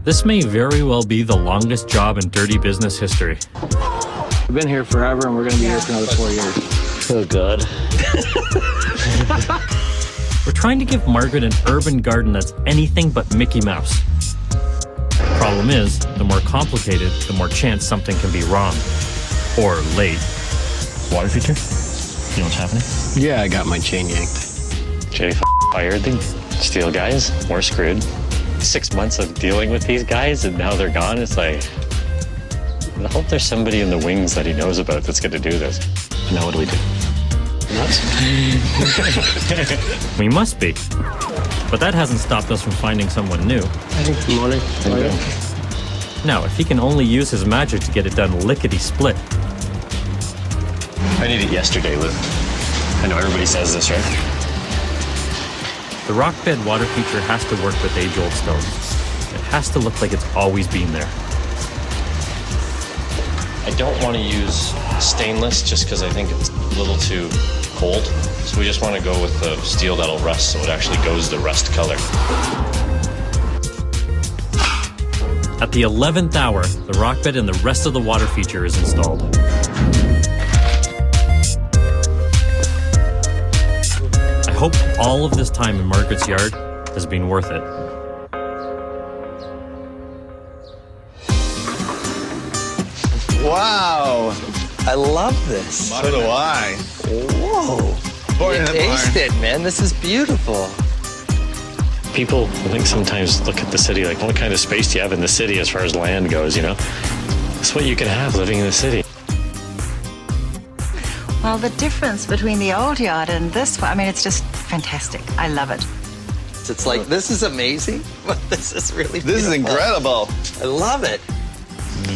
This may very well be the longest job in dirty business history. We've been here forever, and we're going to be here for another 4 years. Oh, God. We're trying to give Margaret an urban garden that's anything but Mickey Mouse. Problem is, the more complicated, the more chance something can be wrong. Or late. Water feature? You know what's happening? Yeah, I got my chain yanked. Jay fired the steel guys. We're screwed. 6 months of dealing with these guys, and now they're gone. It's like, I hope there's somebody in the wings that he knows about that's going to do this. Now what do we do? Nuts? We must be. But that hasn't stopped us from finding someone new. Good morning. How are you? Now, if he can only use his magic to get it done lickety-split. I need it yesterday, Lou. I know everybody says this, right? The rock bed water feature has to work with age-old stones. It has to look like it's always been there. I don't want to use stainless just because I think it's a little too cold. So we just want to go with the steel that'll rust so it actually goes the rust color. At the 11th hour, the rock bed and the rest of the water feature is installed. I hope all of this time in Margaret's yard has been worth it. Wow. I love this. So do I. Whoa. Born in the Taste barn. it, man. This is beautiful. People, I think, sometimes look at the city like, what kind of space do you have in the city as far as land goes, you know? That's what you can have living in the city. Well, the difference between the old yard and this one, I mean, it's just fantastic. I love it. It's like, this is amazing. This is really beautiful. This is incredible. I love it.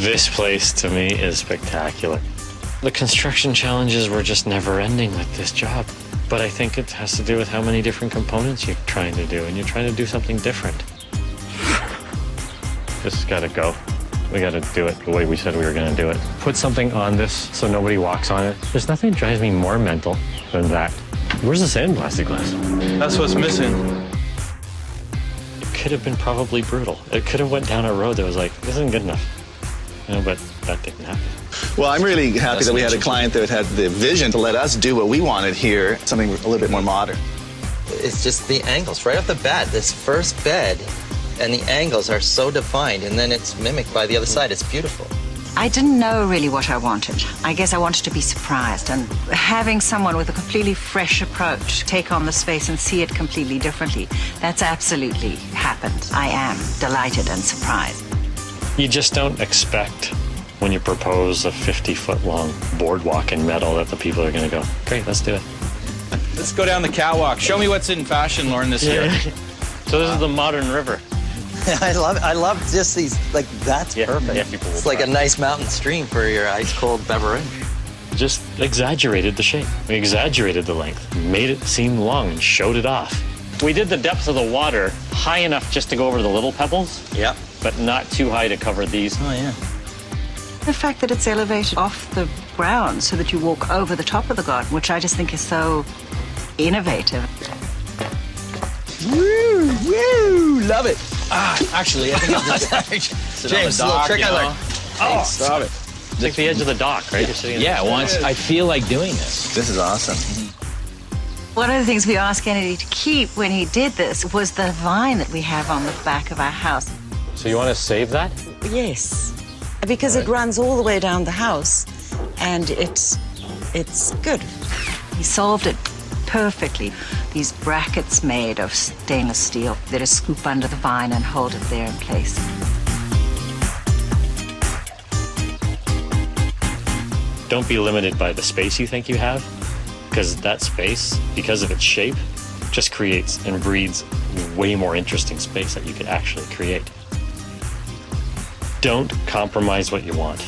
This place, to me, is spectacular. The construction challenges were just never ending with this job. But I think it has to do with how many different components you're trying to do, and you're trying to do something different. This has got to go. We got to do it the way we said we were going to do it. Put something on this so nobody walks on it. There's nothing that drives me more mental than that. Where's the sandblasted glass? That's what's missing. It could have been probably brutal. It could have went down a road that was like, this isn't good enough. You know, but that didn't happen. Well, I'm really happy that we had a client that had the vision to let us do what we wanted here, something a little bit more modern. It's just the angles. Right off the bat, this first bed and the angles are so defined, and then it's mimicked by the other side. It's beautiful. I didn't know really what I wanted. I guess I wanted to be surprised, and having someone with a completely fresh approach take on the space and see it completely differently, that's absolutely happened. I am delighted and surprised. You just don't expect when you propose a 50-foot long boardwalk in metal that the people are going to go, great, let's do it. Let's go down the catwalk. Show me what's in fashion, Lauren, this year. So this is the modern river. I love it. I love just these, like, that's perfect. Yeah, people will It's like a try. nice mountain stream for your ice-cold beverage. Just exaggerated the shape. We exaggerated the length, made it seem long, and showed it off. We did the depth of the water high enough just to go over the little pebbles, Yep. but not too high to cover these. Oh, yeah. The fact that it's elevated off the ground so that you walk over the top of the garden, which I just think is so innovative. Woo! Woo! Love it. Actually, I think I'm just James, a little trick I learned. Oh, stop it. It's like the edge of the dock, right? You're sitting in Yeah, the once I feel like doing this. This is awesome. One of the things we asked Kennedy to keep when he did this was the vine that we have on the back of our house. So you want to save that? Yes, because it runs all the way down the house, and it's good. He solved it perfectly. These brackets made of stainless steel that is scoop under the vine and hold it there in place. Don't be limited by the space you think you have, because that space, because of its shape, just creates and breeds way more interesting space that you could actually create. Don't compromise what you want.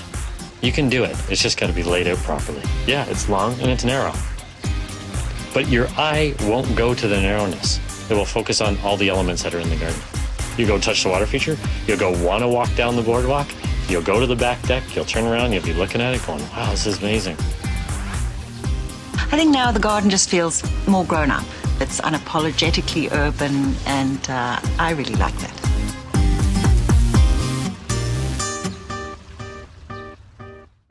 You can do it. It's just got to be laid out properly. Yeah, it's long and it's narrow. But your eye won't go to the narrowness. It will focus on all the elements that are in the garden. You go touch the water feature, you'll go want to walk down the boardwalk, you'll go to the back deck, you'll turn around, you'll be looking at it going, wow, this is amazing. I think now the garden just feels more grown up. It's unapologetically urban, and I really like that.